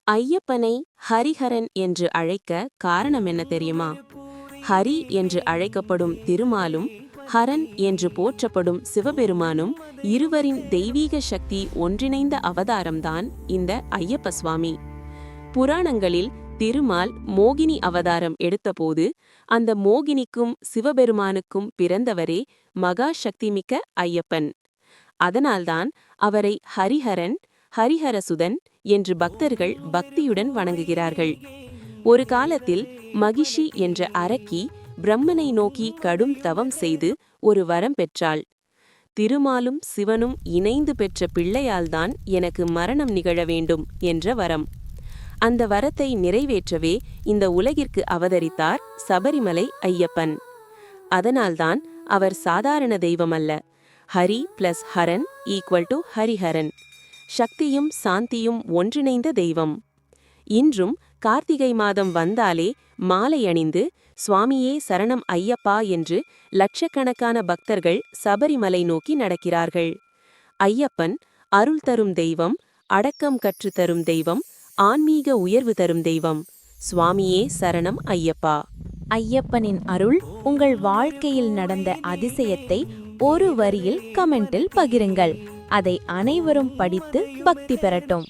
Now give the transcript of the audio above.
ஐயப்பனை ஹரிஹரன் என்று அழைக்க காரணம் என்ன தெரியுமா? ஹரி என்று அழைக்கப்படும் திருமாலும் ஹரன் என்று போற்றப்படும் சிவபெருமானும் இருவரின் தெய்வீக சக்தி ஒன்றிணைந்த அவதாரம்தான் இந்த ஐயப்ப சுவாமி. புராணங்களில் திருமால் மோகினி அவதாரம் எடுத்தபோது அந்த மோகினிக்கும் சிவபெருமானுக்கும் பிறந்தவரே மகா சக்திமிக்க ஐயப்பன். அதனால்தான் அவரை ஹரிஹரன், ஹரிஹரசுதன் என்று பக்தர்கள் பக்தியுடன் வணங்குகிறார்கள். ஒரு காலத்தில் மகிஷி என்ற அரக்கி பிரம்மனை நோக்கி கடும் தவம் செய்து ஒரு வரம் பெற்றாள். திருமாலும் சிவனும் இணைந்து பெற்ற பிள்ளையால்தான் எனக்கு மரணம் நிகழ வேண்டும் என்ற வரம். அந்த வரத்தை நிறைவேற்றவே இந்த உலகிற்கு அவதரித்தார் சபரிமலை ஐயப்பன். அதனால்தான் அவர் சாதாரண தெய்வமல்ல. Hari plus Haran equal to Hariharan. சக்தியும் சாந்தியும் ஒன்றிணைந்த தெய்வம். இன்றும் கார்த்திகை மாதம் வந்தாலே மாலை அணிந்து சுவாமியே சரணம் ஐயப்பா என்று லட்சக்கணக்கான பக்தர்கள் சபரிமலை நோக்கி நடக்கிறார்கள். ஐயப்பன் அருள் தரும் தெய்வம், அடக்கம் கற்றுத்தரும் தெய்வம், ஆன்மீக உயர்வு தரும் தெய்வம். சுவாமியே சரணம் ஐயப்பா. ஐயப்பனின் அருள் உங்கள் வாழ்க்கையில் நடந்த அதிசயத்தை ஒரு வரியில் கமெண்டில் பகிருங்கள். அதை அனைவரும் படித்து பக்தி பெறட்டும்.